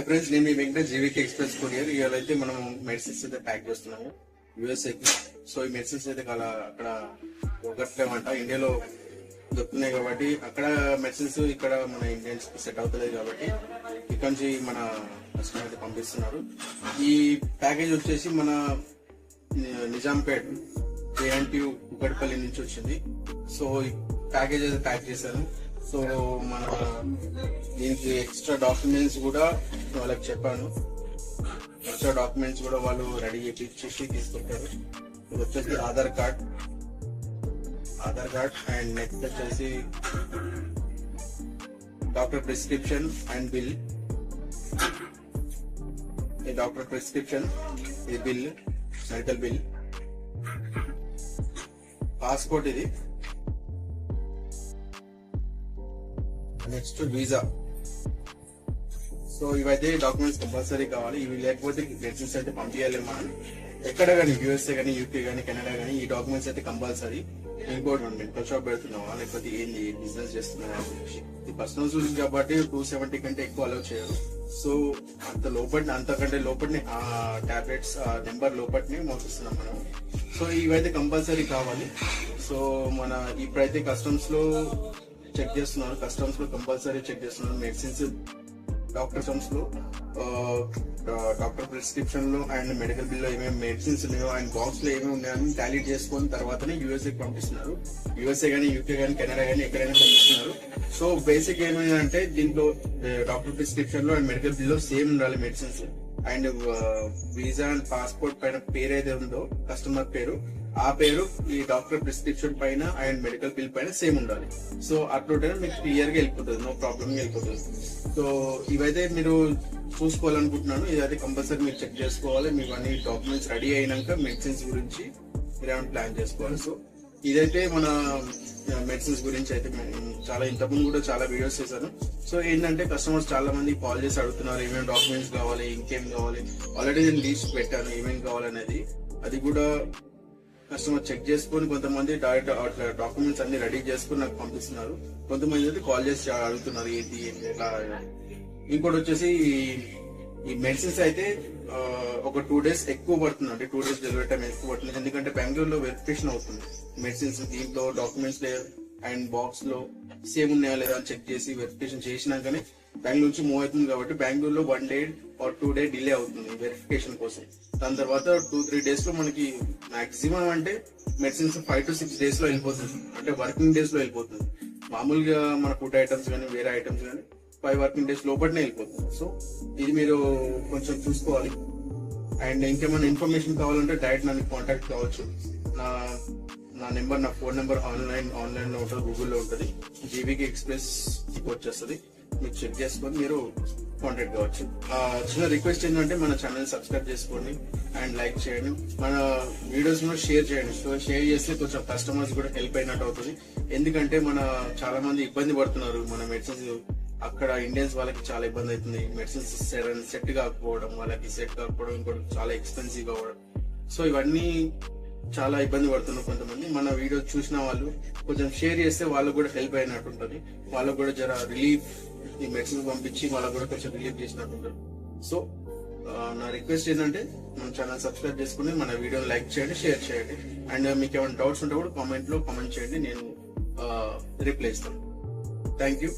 Hi friends, నేను మీ Venkatesh GVK express courier. ఇవాళ అయితే మనం మెడిసిన్స్ అయితే ప్యాక్ చేస్తున్నాము యూఎస్ఏకి. సో ఈ మెడిసిన్స్ అయితే అక్కడ దొరకట్లేమంట, ఇండియాలో దొరుకుతున్నాయి కాబట్టి అక్కడ మెడిసిన్స్ ఇక్కడ మన ఇండియన్స్ సెట్ అవుతలేదు కాబట్టి ఇక్కడ నుంచి మన కస్టమర్ అయితే పంపిస్తున్నారు. ఈ ప్యాకేజ్ వచ్చేసి మన నిజాంపేట్ జేఎన్టీయూ కుకట్పల్లి నుంచి వచ్చింది. సో ఈ ప్యాకేజ్ అయితే ప్యాక్ చేశాను. సో మన దీనికి ఎక్స్ట్రా డాక్యుమెంట్స్ కూడా వాళ్ళకి చెప్పాను. ఎక్స్ట్రా డాక్యుమెంట్స్ కూడా వాళ్ళు రెడీ చేసి తీసుకొచ్చారు. ఇది వచ్చేసి ఆధార్ కార్డ్ అండ్ నెక్స్ట్ వచ్చేసి డాక్టర్ ప్రిస్క్రిప్షన్ అండ్ బిల్. ఈ డాక్టర్ ప్రిస్క్రిప్షన్, ఇది బిల్, మెడికల్ బిల్, పాస్పోర్ట్, ఇది నెక్స్ట్ వీసా. సో ఇవైతే డాక్యుమెంట్స్ కంపల్సరీ కావాలి. ఇవి లేకపోతే మెడిసిన్స్ అయితే పంపించాలి మనం. ఎక్కడ కానీ యూఎస్ఏ కానీ యూకే కానీ కెనడా కానీ ఈ డాక్యుమెంట్స్ అయితే కంపల్సరీ. ఇంకోటి మనం మెడికల్ షాప్ పెడుతున్నావా లేకపోతే ఏంది బిజినెస్ చేస్తున్నావా, ఇది పర్సనల్ యూజ్ కాబట్టి 270 కంటే ఎక్కువ అలౌ చేయరు. సో అంతకంటే లోపటిని ఆ టాబ్లెట్స్ నెంబర్ లోపటిని మోపిస్తున్నాం మనం. సో ఇవైతే కంపల్సరీ కావాలి. సో మన ఇప్పుడైతే కస్టమ్స్ లో కంపల్సరీ చెక్ చేస్తున్నారు మెడిసిన్స్. డాక్టర్ ప్రిస్క్రిప్షన్ లో అండ్ మెడికల్ బిల్ లో ఏమేమి మెడిసిన్స్ ఉన్నాయో అండ్ బాక్స్ లో ఏమేమి ఉన్నాయని టాలీ చేసుకున్న తర్వాతనే యూఎస్ఏకి పంపిస్తున్నారు. యూఎస్ఏ కానీ యూకే కానీ కెనడా కానీ ఎక్కడైనా పంపిస్తున్నారు. సో బేసిక్ ఏమైందంటే దీంట్లో డాక్టర్ ప్రిస్క్రిప్షన్ లో అండ్ మెడికల్ బిల్ లో సేమ్ ఉండాలి medicines. And visa and passport పైన పేరు ఏదైతే ఉందో కస్టమర్ పేరు, ఆ పేరు ఈ డాక్టర్ ప్రిస్క్రిప్షన్ పైన అండ్ మెడికల్ బిల్ పైన సేమ్ ఉండాలి. సో అట్లుంటే మీకు క్లియర్ గా వెళ్ళిపోతుంది, నో ప్రాబ్లం వెళ్ళిపోతుంది. సో ఇవైతే మీరు చూసుకోవాలనుకుంటున్నాను. ఇదైతే కంపల్సరీ మీరు చెక్ చేసుకోవాలి. మీకు అన్ని డాక్యుమెంట్స్ రెడీ అయినాక మెడిసిన్స్ గురించి మీరు ఏమైనా ప్లాన్ చేసుకోవాలి. సో ఇదైతే మన మెడిసిన్స్ గురించి అయితే చాలా ఇంతకుముందు కూడా చాలా వీడియోస్ చేశాను. సో ఏంటంటే కస్టమర్స్ చాలా మంది కాల్ చేసి అడుగుతున్నారు ఏమేమి డాక్యుమెంట్స్ కావాలి, ఇంకేం కావాలి. ఆల్రెడీ నేను లిస్ట్ పెట్టాను ఏమేమి కావాలనేది. అది కూడా కస్టమర్ చెక్ చేసుకుని కొంతమంది డైరెక్ట్ డాక్యుమెంట్స్ అన్ని రెడీ చేసుకుని నాకు పంపిస్తున్నారు. కొంతమంది అయితే కాల్ చేసి అడుగుతున్నారు ఏంటి ఎలా. ఇంకోటి వచ్చేసి ఈ మెడిసిన్స్ అయితే ఒక 2 days ఎక్కువ పడుతుంది, అంటే 2 days డెలివరీ టైం ఎక్కువ పడుతుంది. ఎందుకంటే బెంగళూరులో వెరిఫికేషన్ అవుతుంది మెడిసిన్స్. దీంట్లో డాక్యుమెంట్స్ అండ్ బాక్స్ లో సేమ్ ఉన్నాయా లేదా అని చెక్ చేసి వెరిఫికేషన్ చేసినాకనే బెంగళూరు నుంచి మూవ్ అవుతుంది. కాబట్టి బెంగళూరులో 1 day or 2 day డిలే అవుతుంది వెరిఫికేషన్ కోసం. దాని తర్వాత 2-3 days లో మనకి మాక్సిమం అంటే మెడిసిన్స్ 5 to 6 days లో వెళ్ళిపోతుంది, అంటే వర్కింగ్ డేస్ లో వెళ్ళిపోతుంది. మామూలుగా మన ఫుడ్ ఐటమ్స్ కానీ వేరే ఐటమ్స్ కానీ 5 working days లోపలనే వెళ్ళిపోతుంది. సో ఇది మీరు కొంచెం చూసుకోవాలి. అండ్ ఇంకేమైనా ఇన్ఫర్మేషన్ కావాలంటే డైరెక్ట్ నన్ను కాంటాక్ట్ కావచ్చు. నా నెంబర్, నా ఫోన్ నెంబర్ ఆన్లైన్ లో ఉంటుంది, గూగుల్లో ఉంటుంది. జీవీకే ఎక్స్ప్రెస్ వచ్చేస్తుంది. మీరు చెక్ చేసుకొని మీరు కాంటాక్ట్ కావచ్చు. చిన్న రిక్వెస్ట్ ఏంటంటే మన ఛానల్ సబ్స్క్రైబ్ చేసుకోండి అండ్ లైక్ చేయండి. మన వీడియోస్ కూడా షేర్ చేయండి. సో షేర్ చేస్తే కొంచెం కస్టమర్స్ కూడా హెల్ప్ అయినట్టు అవుతుంది. ఎందుకంటే చాలా మంది ఇబ్బంది పడుతున్నారు. మన మెడిసిన్స్ అక్కడ ఇండియన్స్ వాళ్ళకి చాలా ఇబ్బంది అవుతుంది. మెడిసిన్స్ సెట్ కాకపోవడం, వాళ్ళకి సెట్ కాకపోవడం, ఇంకోటి చాలా ఎక్స్పెన్సివ్ అవ్వడం. సో ఇవన్నీ చాలా ఇబ్బంది పడుతున్నారు కొంతమంది. మన వీడియో చూసిన వాళ్ళు కొంచెం షేర్ చేస్తే వాళ్ళకు కూడా హెల్ప్ అయినట్టు ఉంటుంది. వాళ్ళకు కూడా జర రిలీఫ్, ఈ మెడిసిన్ పంపించి వాళ్ళకు కూడా కొంచెం రిలీఫ్ చేసినట్టు ఉంటుంది. సో నా రిక్వెస్ట్ ఏంటంటే మన ఛానల్ సబ్స్క్రైబ్ చేసుకుని మన వీడియోని లైక్ చేయండి, షేర్ చేయండి. అండ్ మీకు ఏమైనా డౌట్స్ ఉంటే కూడా కామెంట్ చేయండి, నేను రిప్లై ఇస్తాను. Thank you.